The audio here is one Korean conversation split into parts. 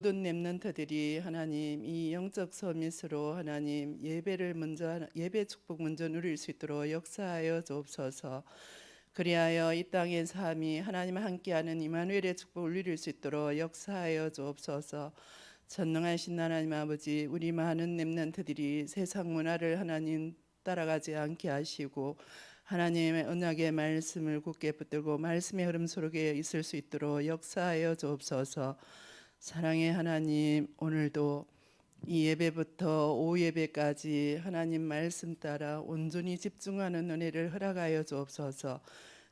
모든 렘넌트들이 하나님 이 영적 서밋으로 하나님 예배 축복 먼저 누릴 수 있도록 역사하여 주옵소서. 그리하여 이 땅의 삶이 하나님 함께하는 임마누엘의 축복을 누릴 수 있도록 역사하여 주옵소서. 전능하신 하나님 아버지, 우리 많은 렘넌트들이 세상 문화를 하나님 따라가지 않게 하시고 하나님의 언약의 말씀을 굳게 붙들고 말씀의 흐름 속에 있을 수 있도록 역사하여 주옵소서. 사랑의 하나님, 오늘도 이 예배부터 오후 예배까지 하나님 말씀 따라 온전히 집중하는 은혜를 허락하여 주옵소서.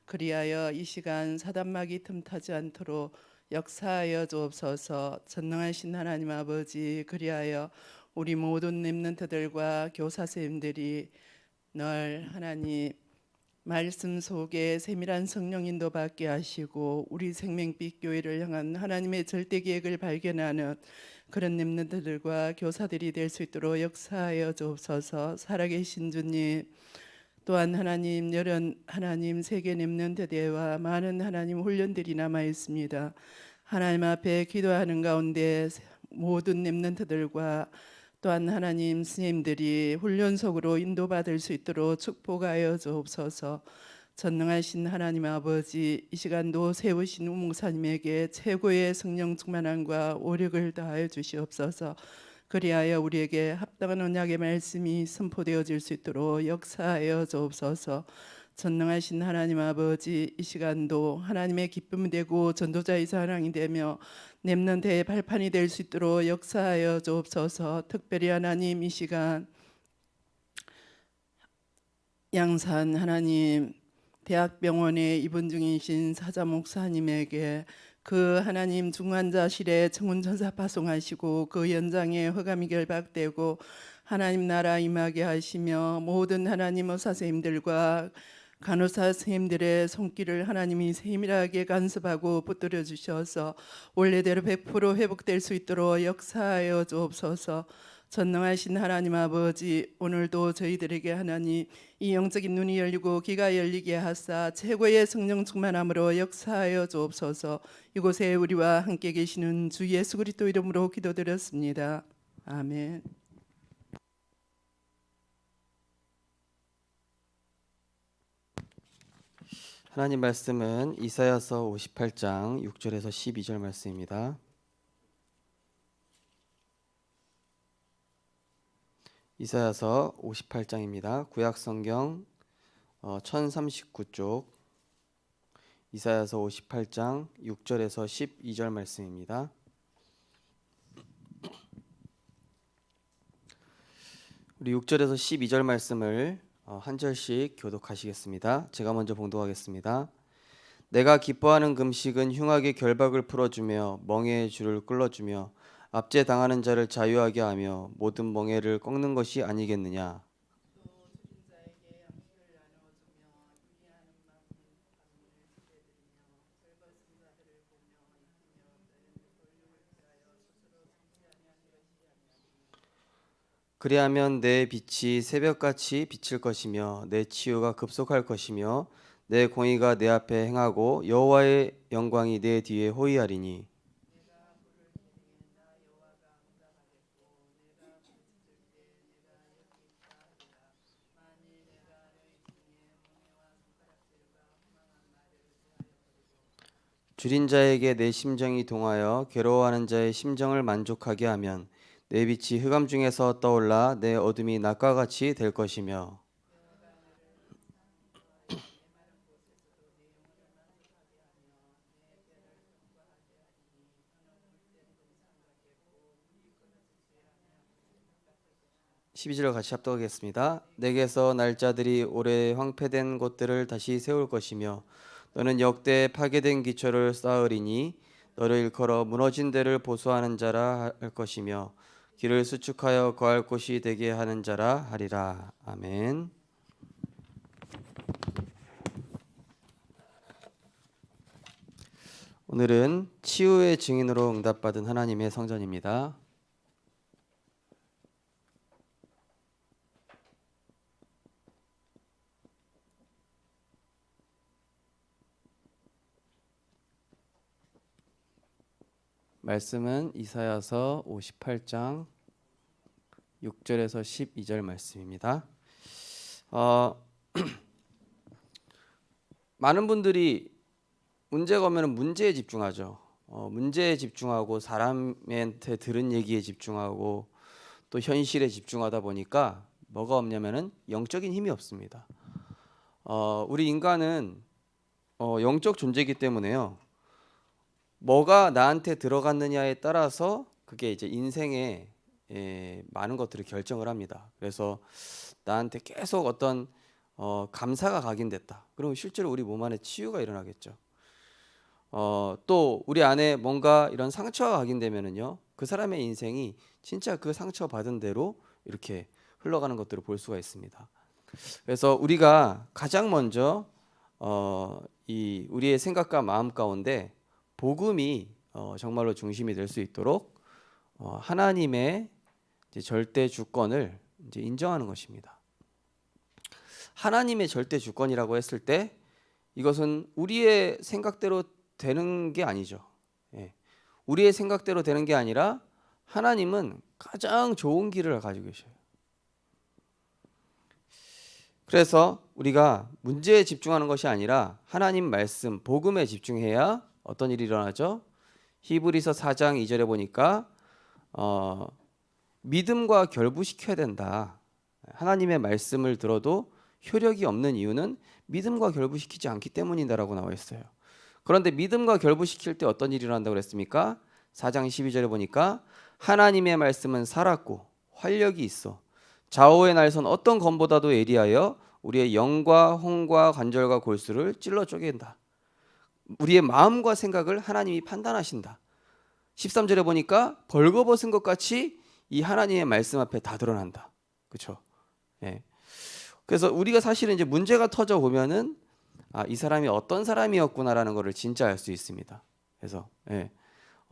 그리하여 이 시간 사단마귀 틈타지 않도록 역사하여 주옵소서. 전능하신 하나님 아버지, 그리하여 우리 모든 렘넌트들과 교사 선생님들이 늘 하나님 말씀 속에 세밀한 성령 인도 받게 하시고 우리 생명빛 교회를 향한 하나님의 절대 계획을 발견하는 그런 렘넌트들과 교사들이 될 수 있도록 역사하여 주옵소서. 살아계신 주님, 또한 하나님 여러 하나님 세계 렘넌트 대회와 많은 하나님 훈련들이 남아 있습니다. 하나님 앞에 기도하는 가운데 모든 렘넌트들과 또한 하나님 스님들이 훈련속으로 인도받을 수 있도록 축복하여 주옵소서. 전능하신 하나님 아버지, 이 시간도 세우신 우목사님에게 최고의 성령 충만함과 오력을 다하여 주시옵소서. 그리하여 우리에게 합당한 언약의 말씀이 선포되어질 수 있도록 역사하여 주옵소서. 전능하신 하나님 아버지, 이 시간도 하나님의 기쁨이 되고 전도자의 사랑이 되며 렘넌트의 발판이 될 수 있도록 역사하여 주옵소서. 특별히 하나님 이 시간 양산 하나님 대학병원에 입원 중이신 사자 목사님에게 그 하나님 중환자실에 청운전사 파송하시고 그 연장에 허감이 결박되고 하나님 나라 임하게 하시며 모든 하나님 의사 선생님들과 간호사 선생님들의 손길을 하나님이 세밀하게 간섭하고 붙들어 주셔서 원래대로 100% 회복될 수 있도록 역사하여 주옵소서. 전능하신 하나님 아버지, 오늘도 저희들에게 하나님 이 영적인 눈이 열리고 귀가 열리게 하사 최고의 성령 충만함으로 역사하여 주옵소서. 이곳에 우리와 함께 계시는 주 예수 그리스도 이름으로 기도드렸습니다. 아멘. 하나님 말씀은 이사야서 58장 6절에서 12절 말씀입니다. 이사야서 58장입니다. 구약성경 1039쪽 이사야서 58장 6절에서 12절 말씀입니다. 우리 6절에서 12절 말씀을 한 절씩 교독하시겠습니다. 제가 먼저 봉독하겠습니다. 내가 기뻐하는 금식은 흉악의 결박을 풀어주며 멍에의 줄을 끌어주며 압제 당하는 자를 자유하게 하며 모든 멍에를 꺾는 것이 아니겠느냐. 그리하면 내 빛이 새벽같이 비칠 것이며 내 치유가 급속할 것이며 내 공의가 내 앞에 행하고 여호와의 영광이 내 뒤에 호위하리니. 줄인 자에게 내 심정이 동하여 괴로워하는 자의 심정을 만족하게 하면 내 빛이 흑암 중에서 떠올라 내 어둠이 낮과 같이 될 것이며. 십이 절 같이 합독하겠습니다. 내게서 날짜들이 오래 황폐된 곳들을 다시 세울 것이며 너는 역대 파괴된 기초를 쌓으리니 너를 일컬어 무너진 데를 보수하는 자라 할 것이며 길을 수축하여 거할 곳이 되게 하는 자라 하리라. 아멘. 오늘은 치유의 증인으로 응답받은 하나님의 성전입니다. 말씀은 이사야서 58장 6절에서 12절 말씀입니다. 많은 분들이 문제가 오면 문제에 집중하죠. 문제에 집중하고 사람한테 들은 얘기에 집중하고 또 현실에 집중하다 보니까 뭐가 없냐면은 영적인 힘이 없습니다. 우리 인간은 영적 존재이기 때문에요. 뭐가 나한테 들어갔느냐에 따라서 그게 이제 인생에 많은 것들을 결정을 합니다. 그래서 나한테 계속 어떤 감사가 각인됐다. 그러면 실제로 우리 몸 안에 치유가 일어나겠죠. 또 우리 안에 뭔가 이런 상처가 각인되면은요, 그 사람의 인생이 진짜 그 상처 받은 대로 이렇게 흘러가는 것들을 볼 수가 있습니다. 그래서 우리가 가장 먼저 이 우리의 생각과 마음 가운데 복음이 정말로 중심이 될 수 있도록 하나님의 이제 절대 주권을 이제 인정하는 것입니다. 하나님의 절대 주권이라고 했을 때 이것은 우리의 생각대로 되는 게 아니죠. 우리의 생각대로 되는 게 아니라 하나님은 가장 좋은 길을 가지고 계셔요. 그래서 우리가 문제에 집중하는 것이 아니라 하나님 말씀, 복음에 집중해야 어떤 일이 일어나죠? 히브리서 4장 2절에 보니까 믿음과 결부시켜야 된다. 하나님의 말씀을 들어도 효력이 없는 이유는 믿음과 결부시키지 않기 때문이다라고 나와 있어요. 그런데 믿음과 결부시킬 때 어떤 일이 일어난다고 그랬습니까? 4장 12절에 보니까 하나님의 말씀은 살았고 활력이 있어 좌우의 날선 어떤 검보다도 예리하여 우리의 영과 혼과 관절과 골수를 찔러 쪼갠다. 우리의 마음과 생각을 하나님이 판단하신다. 13절에 보니까 벌거벗은 것 같이 이 하나님의 말씀 앞에 다 드러난다. 그렇죠? 그래서 우리가 사실은 이제 문제가 터져 보면은 이 사람이 어떤 사람이었구나라는 것을 진짜 알 수 있습니다. 그래서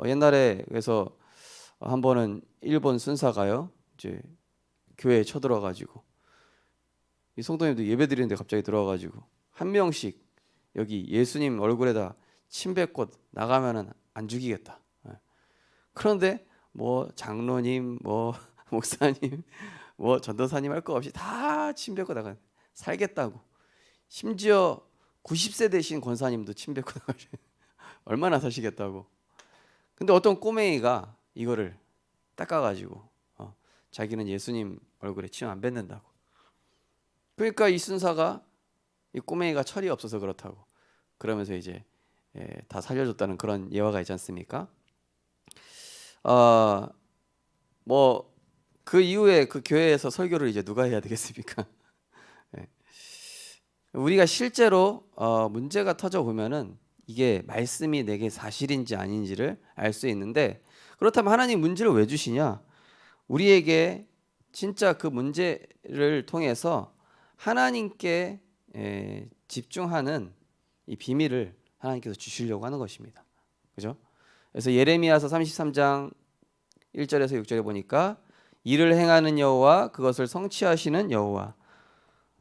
옛날에 그래서 한 번은 일본 순사가요, 이제 교회에 쳐들어가지고 이 성도님들 예배 드리는데 갑자기 들어와가지고 한 명씩 여기 예수님 얼굴에다 침 뱉고 나가면은 안 죽이겠다. 그런데 뭐 장로님, 뭐 목사님, 뭐 전도사님 할 거 없이 다 침 뱉고 나가 살겠다고. 심지어 90세 되신 권사님도 침 뱉고 나가셔. 얼마나 사시겠다고. 근데 어떤 꼬맹이가 이거를 닦아가지고 자기는 예수님 얼굴에 침 안 뱉는다고. 그러니까 이 순사가 이 꼬맹이가 철이 없어서 그렇다고 그러면서 이제 다 살려줬다는 그런 예화가 있지 않습니까? 뭐 그 이후에 그 교회에서 설교를 이제 누가 해야 되겠습니까? 우리가 실제로 문제가 터져 보면은 이게 말씀이 내게 사실인지 아닌지를 알 수 있는데, 그렇다면 하나님 문제를 왜 주시냐? 우리에게 진짜 그 문제를 통해서 하나님께 집중하는 이 비밀을 하나님께서 주시려고 하는 것입니다. 그죠? 그래서 예레미야서 33장 1절에서 6절에 보니까 일을 행하는 여호와 그것을 성취하시는 여호와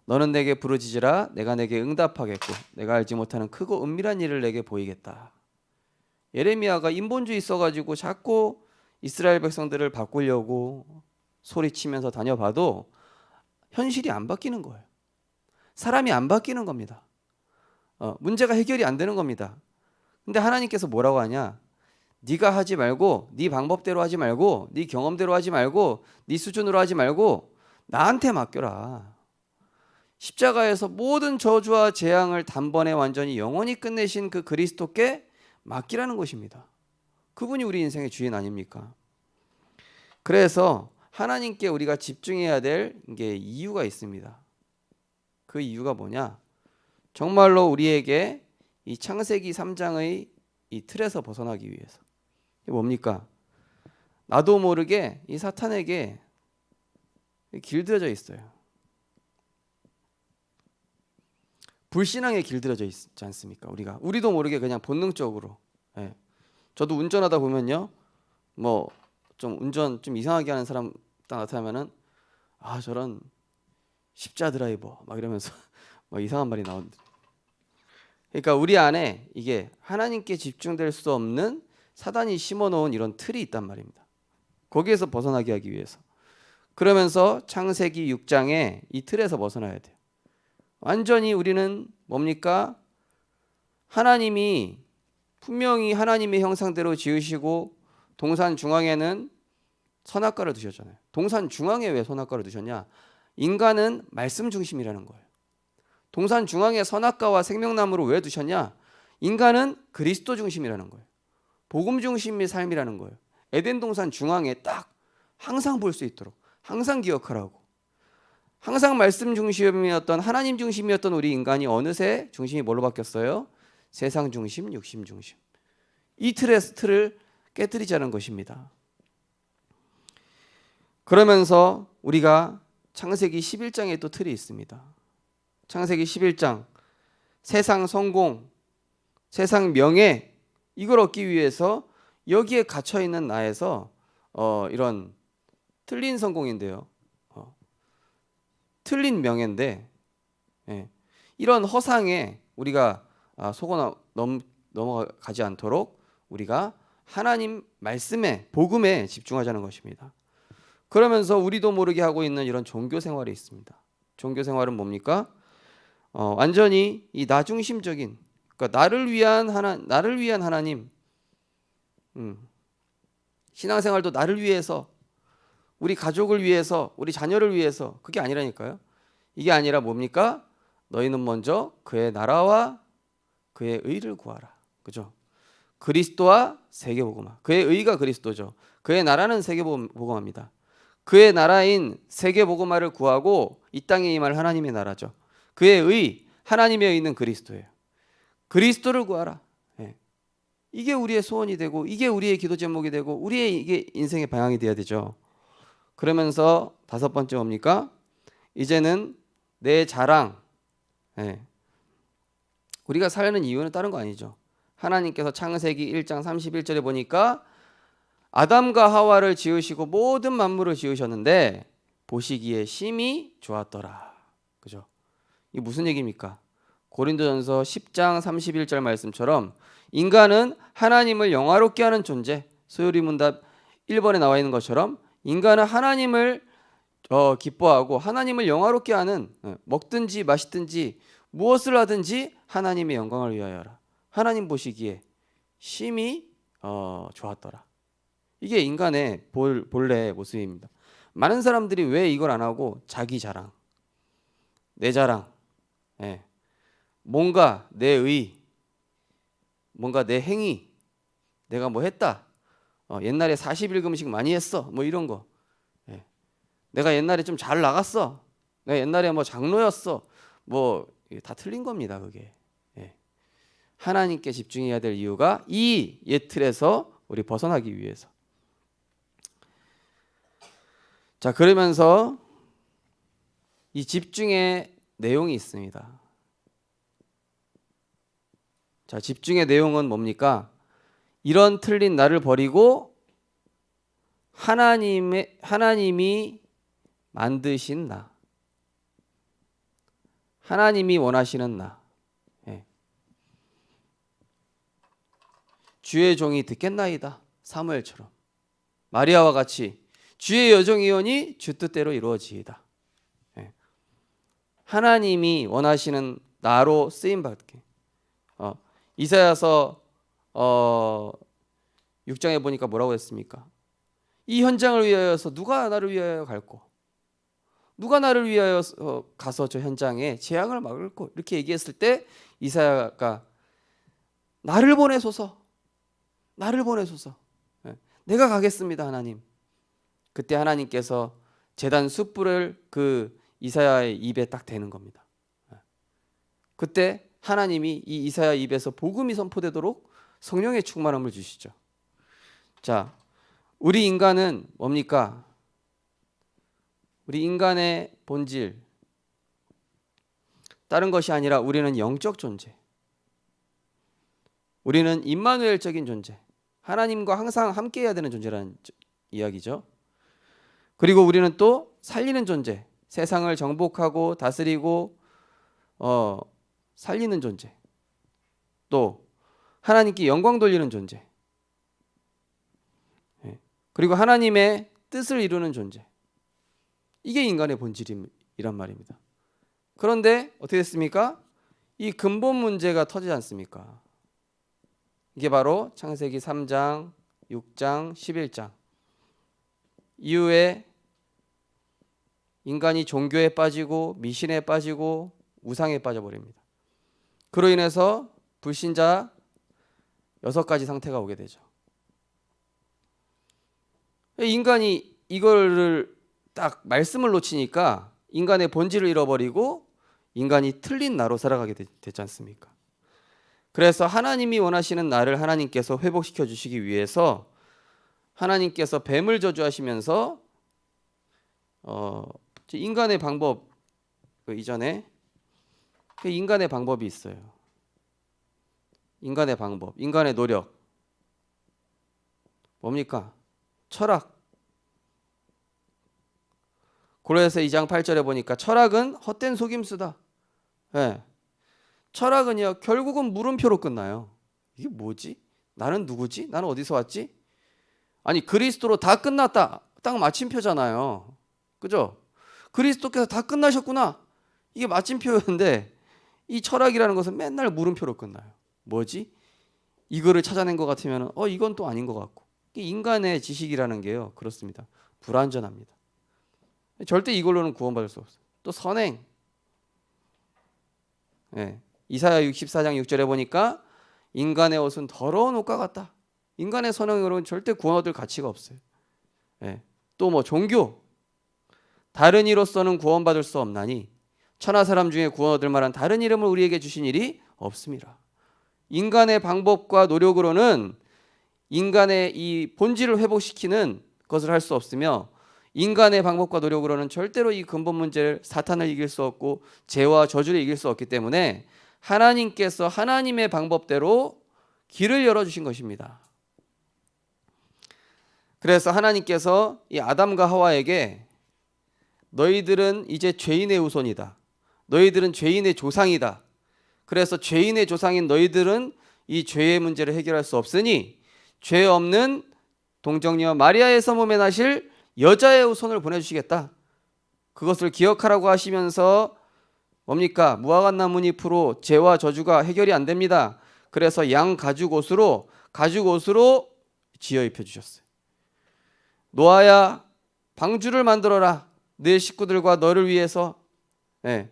너는 내게 부르짖으라 내가 내게 응답하겠고 내가 알지 못하는 크고 은밀한 일을 내게 보이겠다. 예레미야가 인본주의 있어가지고 자꾸 이스라엘 백성들을 바꾸려고 소리치면서 다녀봐도 현실이 안 바뀌는 거예요. 사람이 안 바뀌는 겁니다. 문제가 해결이 안 되는 겁니다. 근데 하나님께서 뭐라고 하냐? 네가 하지 말고 네 방법대로 하지 말고 네 경험대로 하지 말고 네 수준으로 하지 말고 나한테 맡겨라. 십자가에서 모든 저주와 재앙을 단번에 완전히 영원히 끝내신 그 그리스도께 맡기라는 것입니다. 그분이 우리 인생의 주인 아닙니까? 그래서 하나님께 우리가 집중해야 될 게 이유가 있습니다. 그 이유가 뭐냐? 정말로 우리에게 이 창세기 3장의 이 틀에서 벗어나기 위해서. 이게 뭡니까? 나도 모르게 이 사탄에게 길들여져 있어요. 불신앙에 길들여져 있지 않습니까? 우리도 모르게 그냥 본능적으로. 저도 운전하다 보면요, 뭐 좀 운전 좀 이상하게 하는 사람 딱 나타나면은 저런 십자 드라이버 막 이러면서 막 이상한 말이 나온다. 그러니까 우리 안에 이게 하나님께 집중될 수 없는 사단이 심어놓은 이런 틀이 있단 말입니다. 거기에서 벗어나게 하기 위해서. 그러면서 창세기 6장에 이 틀에서 벗어나야 돼요. 완전히 우리는 뭡니까? 하나님이 분명히 하나님의 형상대로 지으시고 동산 중앙에는 선악과를 두셨잖아요. 동산 중앙에 왜 선악과를 두셨냐? 인간은 말씀 중심이라는 거예요. 동산 중앙에 선악과와 생명나무를 왜 두셨냐? 인간은 그리스도 중심이라는 거예요. 복음 중심의 삶이라는 거예요. 에덴 동산 중앙에 딱 항상 볼 수 있도록 항상 기억하라고. 항상 말씀 중심이었던 하나님 중심이었던 우리 인간이 어느새 중심이 뭘로 바뀌었어요? 세상 중심, 육심 중심. 이 틀을 깨뜨리자는 것입니다. 그러면서 우리가 창세기 11장에 또 틀이 있습니다. 창세기 11장 세상 성공, 세상 명예 이걸 얻기 위해서 여기에 갇혀 있는 나에서 이런 틀린 성공인데요. 틀린 명예인데 이런 허상에 우리가 속아 넘어가지 않도록 우리가 하나님 말씀에 복음에 집중하자는 것입니다. 그러면서 우리도 모르게 하고 있는 이런 종교 생활이 있습니다. 종교 생활은 뭡니까? 완전히 이 나 중심적인, 그러니까 나를 위한 하나님, 신앙생활도 나를 위해서, 우리 가족을 위해서, 우리 자녀를 위해서, 그게 아니라니까요. 이게 아니라 뭡니까? 너희는 먼저 그의 나라와 그의 의를 구하라. 그죠? 그리스도와 세계복음화. 그의 의가 그리스도죠. 그의 나라는 세계복음화입니다. 그의 나라인 세계복음화를 구하고 이 땅에 임할 하나님의 나라죠. 그의 의, 하나님의 의는 그리스도예요. 그리스도를 구하라. 이게 우리의 소원이 되고 이게 우리의 기도 제목이 되고 우리의 이게 인생의 방향이 되어야 되죠. 그러면서 다섯 번째 뭡니까? 이제는 내 자랑. 우리가 살는 이유는 다른 거 아니죠. 하나님께서 창세기 1장 31절에 보니까 아담과 하와를 지으시고 모든 만물을 지으셨는데 보시기에 심히 좋았더라. 그죠? 이게 무슨 얘기입니까? 고린도전서 10장 31절 말씀처럼 인간은 하나님을 영화롭게 하는 존재. 소요리 문답 1번에 나와 있는 것처럼 인간은 하나님을 기뻐하고 하나님을 영화롭게 하는, 먹든지 마시든지 무엇을 하든지 하나님의 영광을 위하여라. 하나님 보시기에 심히 좋았더라. 이게 인간의 본래 모습입니다. 많은 사람들이 왜 이걸 안 하고 자기 자랑, 내 자랑, 뭔가 내 의, 뭔가 내 행위, 내가 뭐 했다, 옛날에 40일 금식 많이 했어, 뭐 이런 거, 내가 옛날에 좀 잘 나갔어, 내가 옛날에 뭐 장로였어, 뭐 다 틀린 겁니다. 그게 하나님께 집중해야 될 이유가 이 옛 틀에서 우리 벗어나기 위해서. 자, 그러면서 이 집중의 내용이 있습니다. 자, 집중의 내용은 뭡니까? 이런 틀린 나를 버리고 하나님이 만드신 나, 하나님이 원하시는 나, 주의 종이 듣겠나이다. 사무엘처럼 마리아와 같이 주의 여종이오니 주 뜻대로 이루어지이다. 하나님이 원하시는 나로 쓰임받게. 이사야서 6장에 보니까 뭐라고 했습니까? 이 현장을 위하여서 누가 나를 위하여 갈고, 누가 나를 위하여 가서 저 현장에 재앙을 막을고, 이렇게 얘기했을 때 이사야가 나를 보내소서, 나를 보내소서, 내가 가겠습니다 하나님. 그때 하나님께서 제단 숯불을 그 이사야의 입에 딱 대는 겁니다. 그때 하나님이 이 이사야 입에서 복음이 선포되도록 성령의 충만함을 주시죠. 자, 우리 인간은 뭡니까? 우리 인간의 본질, 다른 것이 아니라 우리는 영적 존재, 우리는 임마누엘적인 존재, 하나님과 항상 함께 해야 되는 존재라는 이야기죠. 그리고 우리는 또 살리는 존재, 세상을 정복하고 다스리고 살리는 존재, 또 하나님께 영광 돌리는 존재. 그리고 하나님의 뜻을 이루는 존재. 이게 인간의 본질이란 말입니다. 그런데 어떻게 됐습니까? 이 근본 문제가 터지지 않습니까? 이게 바로 창세기 3장, 6장, 11장 이후에 인간이 종교에 빠지고 미신에 빠지고 우상에 빠져버립니다. 그로 인해서 불신자 6가지 상태가 오게 되죠. 인간이 이거를 딱 말씀을 놓치니까 인간의 본질을 잃어버리고 인간이 틀린 나로 살아가게 됐지 않습니까? 그래서 하나님이 원하시는 나를 하나님께서 회복시켜 주시기 위해서 하나님께서 뱀을 저주하시면서 인간의 방법, 이전에 인간의 방법이 있어요. 인간의 방법, 인간의 노력 뭡니까? 철학. 고린도서 2장 8절에 보니까 철학은 헛된 속임수다. 네. 철학은요 결국은 물음표로 끝나요. 이게 뭐지? 나는 누구지? 나는 어디서 왔지? 아니 그리스도로 다 끝났다. 딱 마침표잖아요. 그죠? 그리스도께서 다 끝나셨구나. 이게 마침표였는데 이 철학이라는 것은 맨날 물음표로 끝나요. 뭐지? 이거를 찾아낸 것 같으면 이건 또 아닌 것 같고. 인간의 지식이라는 게요 그렇습니다. 불완전합니다. 절대 이걸로는 구원받을 수 없어요. 또 선행. 네. 이사야 64장 6절에 보니까 인간의 옷은 더러운 옷과 같다. 인간의 선행으로는 절대 구원 얻을 가치가 없어요. 네. 또 뭐 종교. 다른 이로서는 구원받을 수 없나니 천하 사람 중에 구원 얻을 만한 다른 이름을 우리에게 주신 일이 없습니다. 인간의 방법과 노력으로는 인간의 이 본질을 회복시키는 것을 할 수 없으며 인간의 방법과 노력으로는 절대로 이 근본 문제를 사탄을 이길 수 없고 죄와 저주를 이길 수 없기 때문에 하나님께서 하나님의 방법대로 길을 열어주신 것입니다. 그래서 하나님께서 이 아담과 하와에게 너희들은 이제 죄인의 후손이다. 너희들은 죄인의 조상이다. 그래서 죄인의 조상인 너희들은 이 죄의 문제를 해결할 수 없으니 죄 없는 동정녀 마리아의 성몸에 나실 여자의 후손을 보내주시겠다. 그것을 기억하라고 하시면서 뭡니까? 무화과 나뭇 잎으로 죄와 저주가 해결이 안 됩니다. 그래서 양 가죽옷으로 지어 입혀주셨어요. 노아야 방주를 만들어라. 네 식구들과 너를 위해서. 네.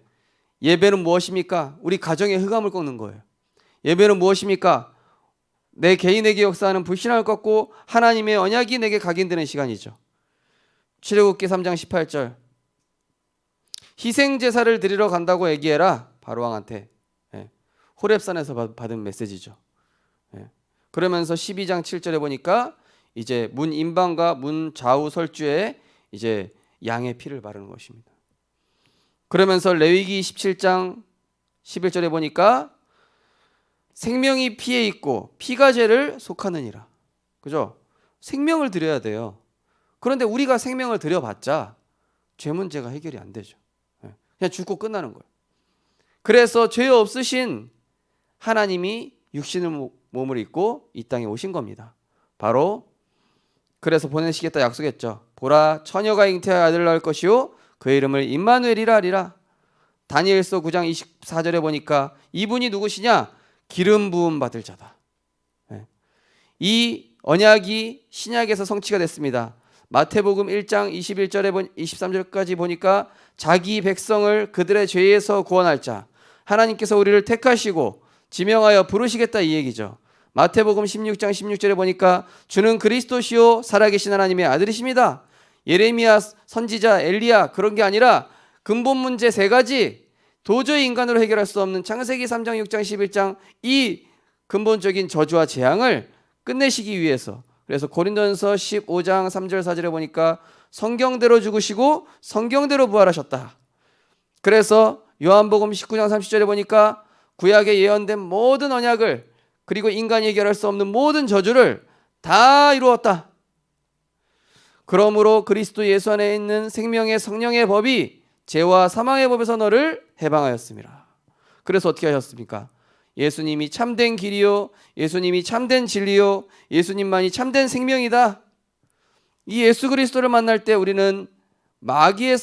예배는 무엇입니까? 우리 가정의 흑암을 꺾는 거예요. 예배는 무엇입니까? 내 개인에게 역사하는 불신앙을 꺾고 하나님의 언약이 내게 각인되는 시간이죠. 출애굽기 3장 18절 희생 제사를 드리러 간다고 얘기해라. 바로왕한테. 호렙산에서 받은 메시지죠. 그러면서 12장 7절에 보니까 이제 문 인방과 문 좌우 설주에 이제 양의 피를 바르는 것입니다. 그러면서 레위기 17장 11절에 보니까 생명이 피에 있고 피가 죄를 속하느니라. 그죠? 생명을 드려야 돼요. 그런데 우리가 생명을 드려봤자 죄 문제가 해결이 안 되죠. 그냥 죽고 끝나는 거예요. 그래서 죄 없으신 하나님이 육신의 몸을 입고 이 땅에 오신 겁니다. 바로 그래서 보내시겠다 약속했죠. 보라 처녀가 잉태하여 아들을 낳을 것이요 그의 이름을 임마누엘이라 하리라. 다니엘서 9장 24절에 보니까 이분이 누구시냐? 기름 부음 받을 자다. 이 언약이 신약에서 성취가 됐습니다. 마태복음 1장 21절에 23절까지 보니까 자기 백성을 그들의 죄에서 구원할 자 하나님께서 우리를 택하시고 지명하여 부르시겠다 이 얘기죠. 마태복음 16장 16절에 보니까 주는 그리스도시요 살아계신 하나님의 아들이십니다. 예레미야 선지자 엘리야 그런 게 아니라 근본 문제 3가지 도저히 인간으로 해결할 수 없는 창세기 3장 6장 11장 이 근본적인 저주와 재앙을 끝내시기 위해서 그래서 고린도전서 15장 3절 4절에 보니까 성경대로 죽으시고 성경대로 부활하셨다. 그래서 요한복음 19장 30절에 보니까 구약에 예언된 모든 언약을 그리고 인간이 해결할 수 없는 모든 저주를 다 이루었다. 그러므로 그리스도 예수 안에 있는 생명의 성령의 법이 죄와 사망의 법에서 너를 해방하였습니다. 그래서 어떻게 하셨습니까? 예수님이 참된 길이요 예수님이 참된 진리요 예수님만이 참된 생명이다. 이 예수 그리스도를 만날 때 우리는 마귀의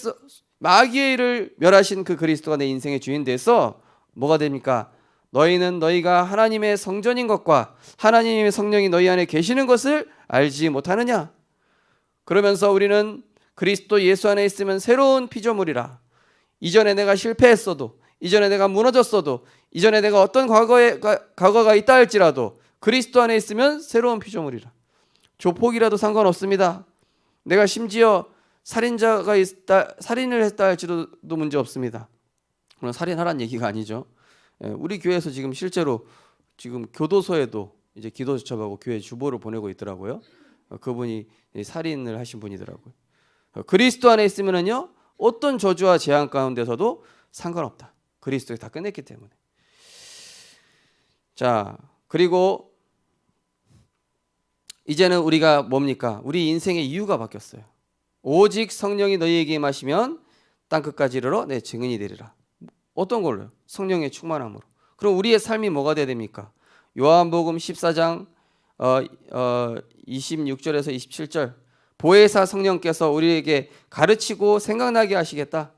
일을 멸하신 그 그리스도가 내 인생의 주인 돼서 뭐가 됩니까? 너희는 너희가 하나님의 성전인 것과 하나님의 성령이 너희 안에 계시는 것을 알지 못하느냐? 그러면서 우리는 그리스도 예수 안에 있으면 새로운 피조물이라. 이전에 내가 실패했어도, 이전에 내가 무너졌어도, 이전에 내가 어떤 과거가 있다 할지라도 그리스도 안에 있으면 새로운 피조물이라. 조폭이라도 상관없습니다. 내가 심지어 살인을 했다 할지도 문제 없습니다. 물론 살인하라는 얘기가 아니죠. 우리 교회에서 지금 실제로 지금 교도소에도 이제 기도 수첩하고 교회 주보를 보내고 있더라고요. 그분이 살인을 하신 분이더라고요. 그리스도 안에 있으면은요 어떤 저주와 재앙 가운데서도 상관없다. 그리스도가 다 끝냈기 때문에. 자, 그리고 이제는 우리가 뭡니까? 우리 인생의 이유가 바뀌었어요. 오직 성령이 너희에게 임하시면 땅 끝까지 이르러 내 증인이 되리라. 어떤 걸로요? 성령의 충만함으로. 그럼 우리의 삶이 뭐가 돼야 됩니까? 요한복음 14장 26절에서 27절. 보혜사 성령께서 우리에게 가르치고 생각나게 하시겠다.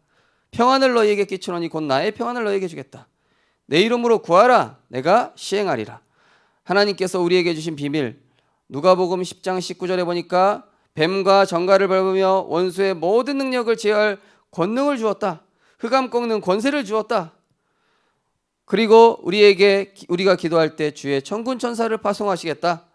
평안을 너희에게 끼치노니 곧 나의 평안을 너희에게 주겠다. 내 이름으로 구하라. 내가 시행하리라. 하나님께서 우리에게 주신 비밀. 누가복음 10장 19절에 보니까 뱀과 정갈을 밟으며 원수의 모든 능력을 제어할 권능을 주었다. 흑암 꺾는 권세를 주었다. 그리고 우리가 기도할 때 주의 천군 천사를 파송하시겠다.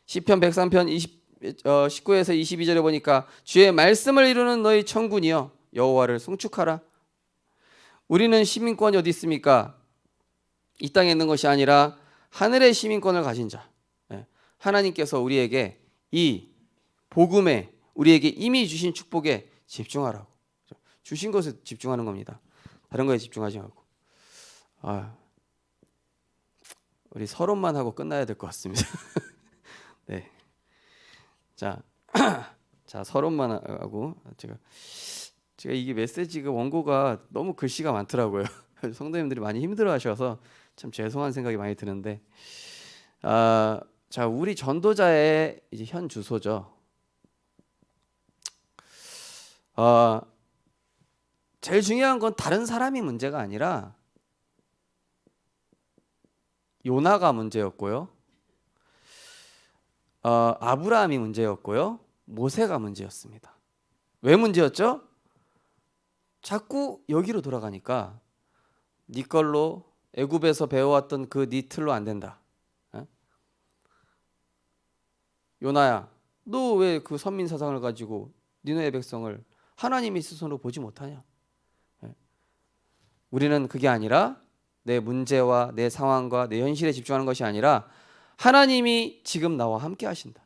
시편 103편 19에서 22절에 보니까 주의 말씀을 이루는 너희 천군이여 여호와를 송축하라. 우리는 시민권이 어디 있습니까? 이 땅에 있는 것이 아니라 하늘의 시민권을 가진 자. 하나님께서 우리에게 이 복음에 우리에게 이미 주신 축복에 집중하라고. 주신 것에 집중하는 겁니다. 다른 거에 집중하지 말고. 우리 서론만 하고 끝나야 될 것 같습니다. 네. 자, 서론만 하고 제가 이게 메시지가 원고가 너무 글씨가 많더라고요. 성도님들이 많이 힘들어하셔서 참 죄송한 생각이 많이 드는데, 자, 우리 전도자의 이제 현 주소죠. 제일 중요한 건 다른 사람이 문제가 아니라 요나가 문제였고요. 아브라함이 문제였고요. 모세가 문제였습니다. 왜 문제였죠? 자꾸 여기로 돌아가니까 네 걸로 애굽에서 배워왔던 그 네 틀로 안 된다. 요나야, 너 왜 그 선민 사상을 가지고 니네의 백성을 하나님의 시선으로 보지 못하냐? 우리는 그게 아니라 내 문제와 내 상황과 내 현실에 집중하는 것이 아니라 하나님이 지금 나와 함께 하신다.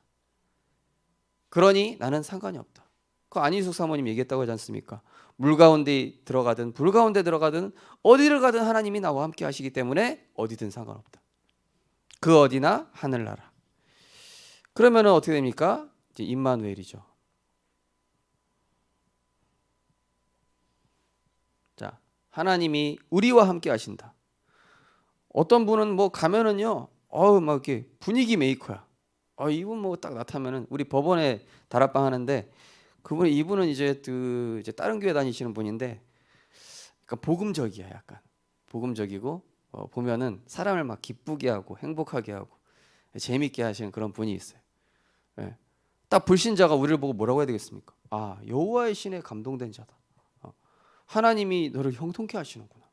그러니 나는 상관이 없다. 그 안희숙 사모님 얘기했다고 하지 않습니까? 물 가운데 들어가든 불 가운데 들어가든 어디를 가든 하나님이 나와 함께 하시기 때문에 어디든 상관없다. 그 어디나 하늘나라. 그러면은 어떻게 됩니까? 이제 임마누엘이죠. 자, 하나님이 우리와 함께 하신다. 어떤 분은 뭐 가면은요, 막 이렇게 분위기 메이커야. 이분 뭐 딱 나타나면은 우리 법원에 다락방 하는데 이분은 이제 다른 교회 다니시는 분인데, 그러니까 복음적이야, 약간 복음적이고 보면은 사람을 막 기쁘게 하고 행복하게 하고 재밌게 하시는 그런 분이 있어요. 딱 불신자가 우리를 보고 뭐라고 해야 되겠습니까? 여호와의 신에 감동된 자다. 하나님이 너를 형통케 하시는구나.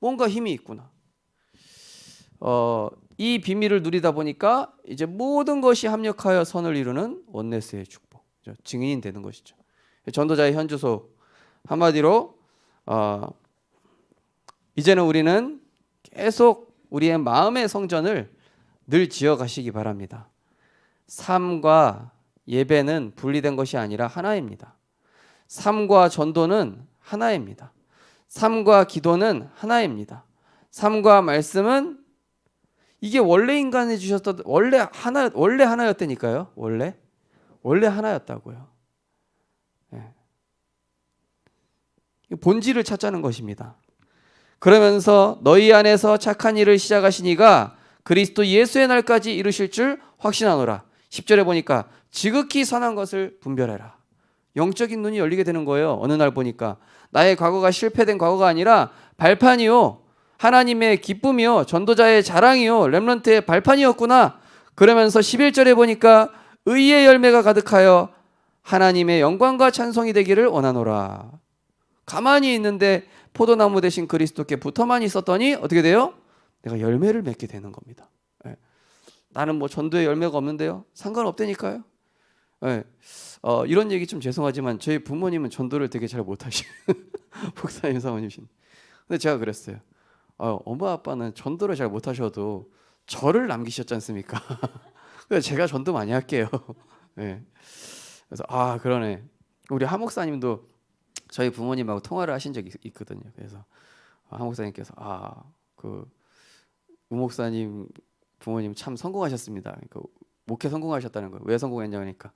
뭔가 힘이 있구나. 이 비밀을 누리다 보니까 이제 모든 것이 합력하여 선을 이루는 원네스의 축복, 증인이 되는 것이죠. 전도자의 현주소, 한마디로 이제는 우리는 계속 우리의 마음의 성전을 늘 지어가시기 바랍니다. 삶과 예배는 분리된 것이 아니라 하나입니다. 삶과 전도는 하나입니다. 삶과 기도는 하나입니다. 삶과 말씀은 이게 원래 인간이 주셨던 원래 하나였다니까요. 원래 하나였다고요. 본질을 찾자는 것입니다. 그러면서 너희 안에서 착한 일을 시작하신 이가 그리스도 예수의 날까지 이루실 줄 확신하노라. 10절에 보니까 지극히 선한 것을 분별해라. 영적인 눈이 열리게 되는 거예요. 어느 날 보니까 나의 과거가 실패된 과거가 아니라 발판이요, 하나님의 기쁨이요, 전도자의 자랑이요, 렘넌트의 발판이었구나. 그러면서 11절에 보니까 의의 열매가 가득하여 하나님의 영광과 찬송이 되기를 원하노라. 가만히 있는데 포도나무 대신 그리스도께 붙어만 있었더니 어떻게 돼요? 내가 열매를 맺게 되는 겁니다. 예. 나는 뭐 전도에 열매가 없는데요? 상관없다니까요. 예. 이런 얘기 좀 죄송하지만 저희 부모님은 전도를 되게 잘 못하시는 목사님 사모님이신. 근데 제가 그랬어요. 엄마 아빠는 전도를 잘 못하셔도 저를 남기셨지 않습니까? 그래서 제가 전도 많이 할게요. 예. 그래서 그러네. 우리 하 목사님도 저희 부모님하고 통화를 하신 적이 있거든요. 그래서 하 목사님께서 그 우 목사님 부모님 참 성공하셨습니다. 그러니까 목회 성공하셨다는 거예요. 왜 성공했냐 하니까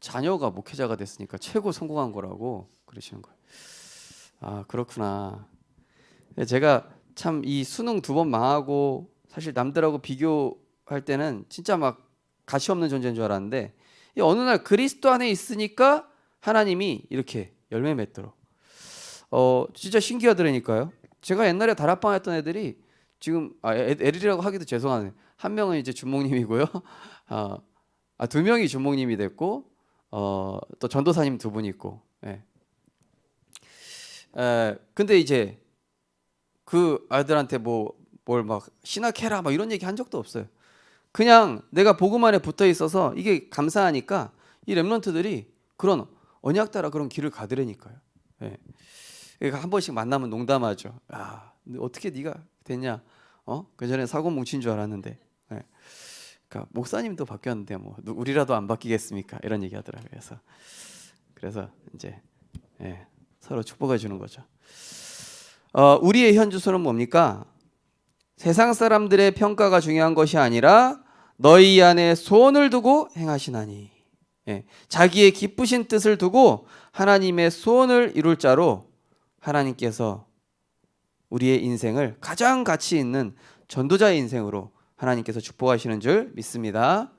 자녀가 목회자가 됐으니까 최고 성공한 거라고 그러시는 거예요. 그렇구나. 제가 참 이 수능 2번 망하고 사실 남들하고 비교할 때는 진짜 막 가치 없는 존재인 줄 알았는데 어느 날 그리스도 안에 있으니까 하나님이 이렇게 열매 맺도록 진짜 신기하더라니까요. 제가 옛날에 다락방 했던 애들이 지금 애들이라고 하기도 죄송하네요. 한 명은 이제 준목님이고요. 2명이 준목님이 됐고 또 전도사님 2분 있고. 예. 근데 이제 그 아이들한테 뭘 막 신학해라 막 이런 얘기 한 적도 없어요. 그냥 내가 복음 안에 붙어 있어서 이게 감사하니까 이 렘넌트들이 그런 언약 따라 그런 길을 가더라니까요. 예. 그러니까 한 번씩 만나면 농담하죠. 어떻게 네가 됐냐? 그 전에 사고 뭉친 줄 알았는데. 예. 그러니까 목사님도 바뀌었는데 뭐 우리라도 안 바뀌겠습니까? 이런 얘기 하더라고요. 그래서 이제 서로 축복해 주는 거죠. 우리의 현 주소는 뭡니까? 세상 사람들의 평가가 중요한 것이 아니라 너희 안에 소원을 두고 행하시나니. 자기의 기쁘신 뜻을 두고 하나님의 소원을 이룰 자로 하나님께서 우리의 인생을 가장 가치 있는 전도자의 인생으로 하나님께서 축복하시는 줄 믿습니다.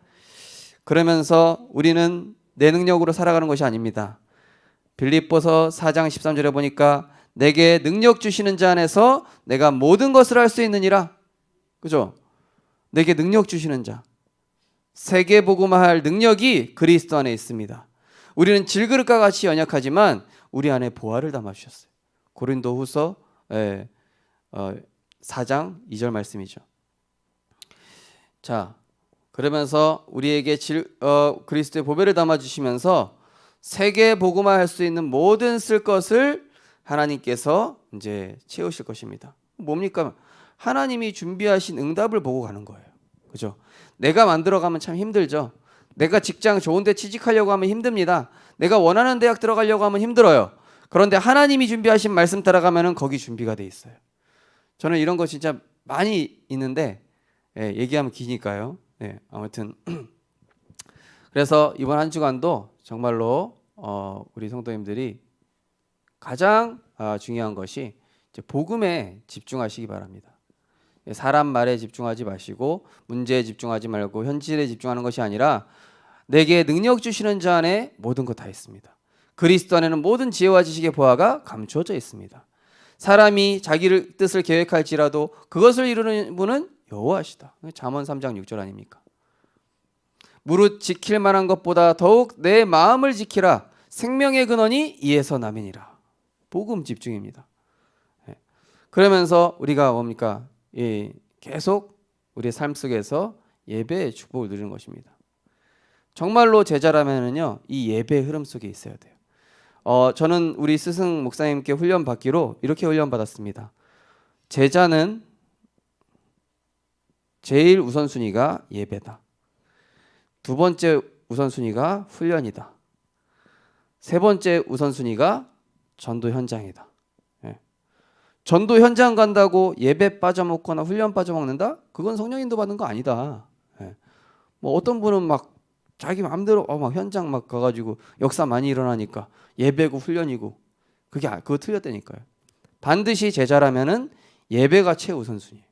그러면서 우리는 내 능력으로 살아가는 것이 아닙니다. 빌립보서 4장 13절에 보니까 내게 능력 주시는 자 안에서 내가 모든 것을 할 수 있느니라. 그죠? 내게 능력 주시는 자. 세계 복음화할 능력이 그리스도 안에 있습니다. 우리는 질그릇과 같이 연약하지만 우리 안에 보화를 담아 주셨어요. 고린도후서 4장 2절 말씀이죠. 자, 그러면서 우리에게 그리스도의 보배를 담아 주시면서 세계 복음화할 수 있는 모든 쓸 것을 하나님께서 이제 채우실 것입니다. 뭡니까? 하나님이 준비하신 응답을 보고 가는 거예요. 그죠? 내가 만들어가면 참 힘들죠. 내가 직장 좋은 데 취직하려고 하면 힘듭니다. 내가 원하는 대학 들어가려고 하면 힘들어요. 그런데 하나님이 준비하신 말씀 따라가면 거기 준비가 돼 있어요. 저는 이런 거 진짜 많이 있는데 얘기하면 기니까요. 아무튼 그래서 이번 한 주간도 정말로 우리 성도님들이 가장 중요한 것이 이제 복음에 집중하시기 바랍니다. 사람 말에 집중하지 마시고 문제에 집중하지 말고 현실에 집중하는 것이 아니라 내게 능력 주시는 자 안에 모든 것 다 있습니다. 그리스도 안에는 모든 지혜와 지식의 보화가 감추어져 있습니다. 사람이 자기를 뜻을 계획할지라도 그것을 이루는 분은 여호와시다. 잠언 3장 6절 아닙니까? 무릇 지킬 만한 것보다 더욱 내 마음을 지키라. 생명의 근원이 이에서 나면이라. 복음 집중입니다. 그러면서 우리가 뭡니까? 계속 우리의 삶 속에서 예배의 축복을 누리는 것입니다. 정말로 제자라면은요, 이 예배의 흐름 속에 있어야 돼요. 저는 우리 스승 목사님께 훈련 받기로 이렇게 훈련 받았습니다. 제자는 제일 우선순위가 예배다. 2번째 우선순위가 훈련이다. 3번째 우선순위가 전도 현장이다. 전도 현장 간다고 예배 빠져먹거나 훈련 빠져먹는다? 그건 성령 인도 받는 거 아니다. 뭐 어떤 분은 막 자기 마음대로 막 현장 막 가가지고 역사 많이 일어나니까 예배고 훈련이고 그거 틀렸다니까요. 반드시 제자라면은 예배가 최우선순위예요.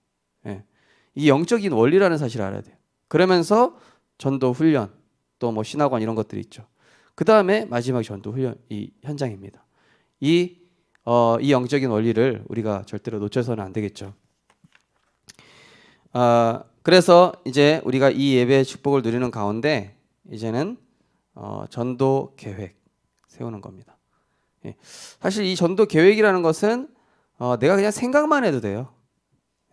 이 영적인 원리라는 사실을 알아야 돼요. 그러면서 전도 훈련 또 뭐 신학원 이런 것들이 있죠. 그 다음에 마지막 전도 훈련 이 현장입니다. 이 영적인 원리를 우리가 절대로 놓쳐서는 안 되겠죠. 그래서 이제 우리가 이 예배의 축복을 누리는 가운데 이제는 전도 계획 세우는 겁니다. 예. 사실 이 전도 계획이라는 것은 내가 그냥 생각만 해도 돼요.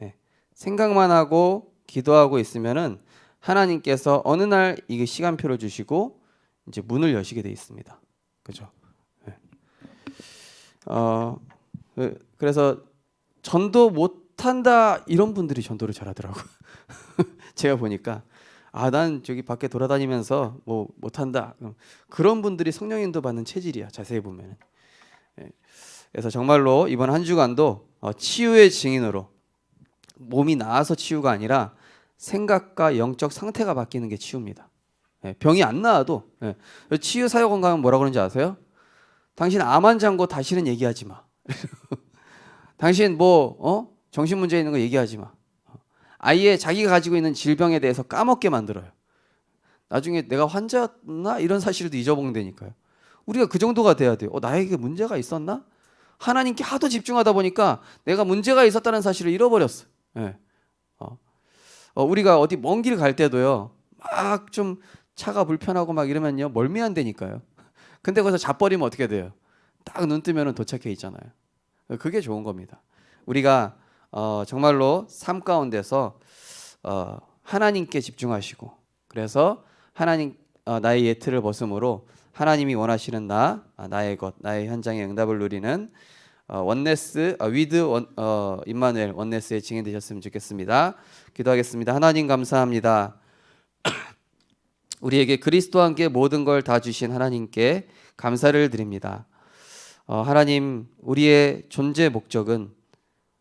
예. 생각만 하고 기도하고 있으면은 하나님께서 어느 날 이게 시간표를 주시고 이제 문을 여시게 돼 있습니다. 그죠? 예. 그래서 전도 못한다 이런 분들이 전도를 잘하더라고요. 제가 보니까 난 저기 밖에 돌아다니면서 뭐 못한다 그런 분들이 성령 인도 받는 체질이야. 자세히 보면. 그래서 정말로 이번 한 주간도 치유의 증인으로 몸이 나아서 치유가 아니라 생각과 영적 상태가 바뀌는 게 치유입니다. 병이 안 나아도 치유 사역원 가면 뭐라 그러는지 아세요? 당신 암 환자인 거 다시는 얘기하지 마. 당신 뭐 정신 문제 있는 거 얘기하지 마. 아예 자기가 가지고 있는 질병에 대해서 까먹게 만들어요. 나중에 내가 환자였나 이런 사실도 잊어먹는다니까요. 우리가 그 정도가 돼야 돼요. 나에게 문제가 있었나? 하나님께 하도 집중하다 보니까 내가 문제가 있었다는 사실을 잃어버렸어. 예. 우리가 어디 먼 길 갈 때도요. 막 좀 차가 불편하고 막 이러면요 멀미한다니까요. 근데 거기서 자버리면 어떻게 돼요? 딱 눈 뜨면은 도착해 있잖아요. 그게 좋은 겁니다. 우리가 정말로 삶 가운데서 하나님께 집중하시고 그래서 하나님 나의 예틀을 벗음으로 하나님이 원하시는 나의 것 나의 현장의 응답을 누리는 원네스 위드 임마누엘 원네스의 증인 되셨으면 좋겠습니다. 기도하겠습니다. 하나님 감사합니다. 우리에게 그리스도와 함께 모든 걸 다 주신 하나님께 감사를 드립니다. 하나님 우리의 존재 목적은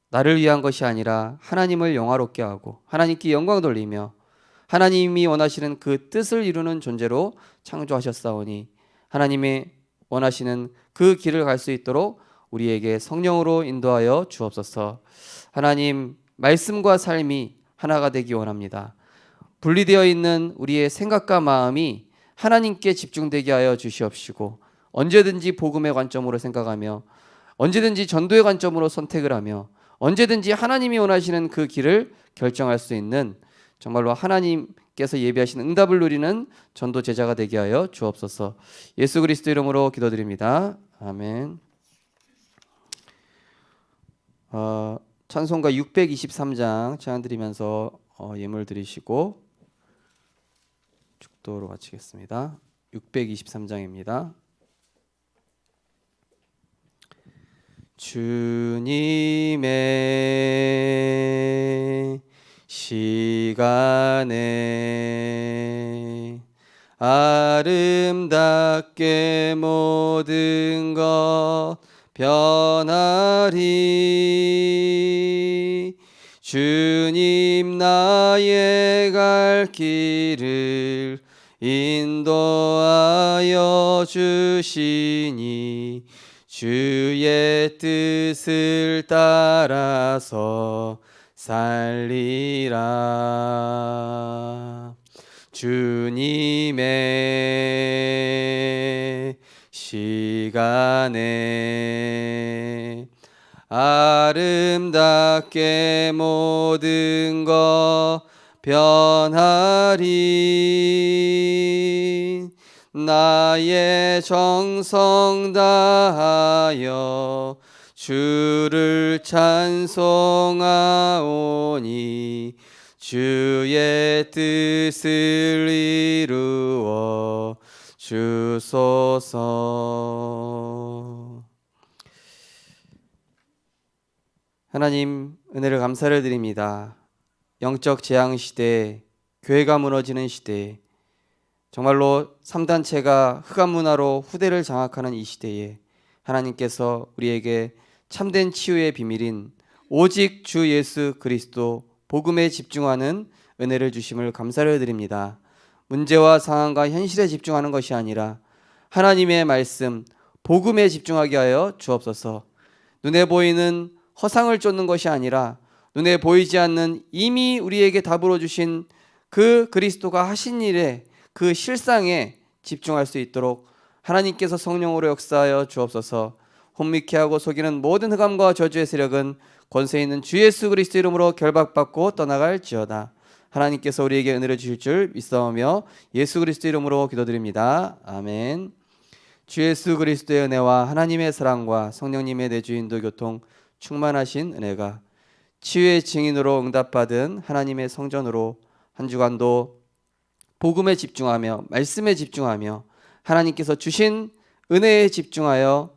나를 위한 것이 아니라 하나님을 영화롭게 하고 하나님께 영광 돌리며 하나님이 원하시는 그 뜻을 이루는 존재로 창조하셨사오니 하나님이 원하시는 그 길을 갈 수 있도록 우리에게 성령으로 인도하여 주옵소서. 하나님 말씀과 삶이 하나가 되기 원합니다. 분리되어 있는 우리의 생각과 마음이 하나님께 집중되게 하여 주시옵시고 언제든지 복음의 관점으로 생각하며 언제든지 전도의 관점으로 선택을 하며 언제든지 하나님이 원하시는 그 길을 결정할 수 있는 정말로 하나님께서 예비하신 응답을 누리는 전도 제자가 되게 하여 주옵소서. 예수 그리스도 이름으로 기도드립니다. 아멘. 찬송가 623장 찬양 드리면서 예물 드리시고 축도로 마치겠습니다. 623장입니다. 주님의 시간에 아름답게 모든 것 변하리. 주님 나의 갈 길을 인도하여 주시니 주의 뜻을 따라서 살리라. 주님의 시간에 아름답게 모든 것 변하리. 나의 정성 다하여 주를 찬송하오니 주의 뜻을 이루어 주소서. 하나님 은혜를 감사를 드립니다. 영적 재앙 시대, 교회가 무너지는 시대, 정말로 3단체가 흑암 문화로 후대를 장악하는 이 시대에 하나님께서 우리에게 참된 치유의 비밀인 오직 주 예수 그리스도 복음에 집중하는 은혜를 주심을 감사를 드립니다. 문제와 상황과 현실에 집중하는 것이 아니라 하나님의 말씀, 복음에 집중하게 하여 주옵소서. 눈에 보이는 허상을 쫓는 것이 아니라 눈에 보이지 않는 이미 우리에게 답으로 주신 그 그리스도가 하신 일에 그 실상에 집중할 수 있도록 하나님께서 성령으로 역사하여 주옵소서. 혼미케 하고 속이는 모든 흑암과 저주의 세력은 권세 있는 주 예수 그리스도 이름으로 결박받고 떠나갈지어다. 하나님께서 우리에게 은혜를 주실 줄 믿사오며 예수 그리스도 이름으로 기도드립니다. 아멘. 주 예수 그리스도의 은혜와 하나님의 사랑과 성령님의 내주인도 교통 충만하신 은혜가 치유의 증인으로 응답받은 하나님의 성전으로 한 주간도 복음에 집중하며 말씀에 집중하며 하나님께서 주신 은혜에 집중하여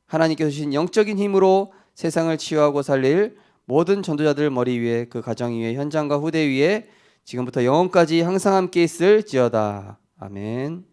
하나님께서 주신 영적인 힘으로 세상을 치유하고 살릴 모든 전도자들 머리 위에 그 가정 위에 현장과 후대 위에 지금부터 영원까지 항상 함께 있을지어다. 아멘.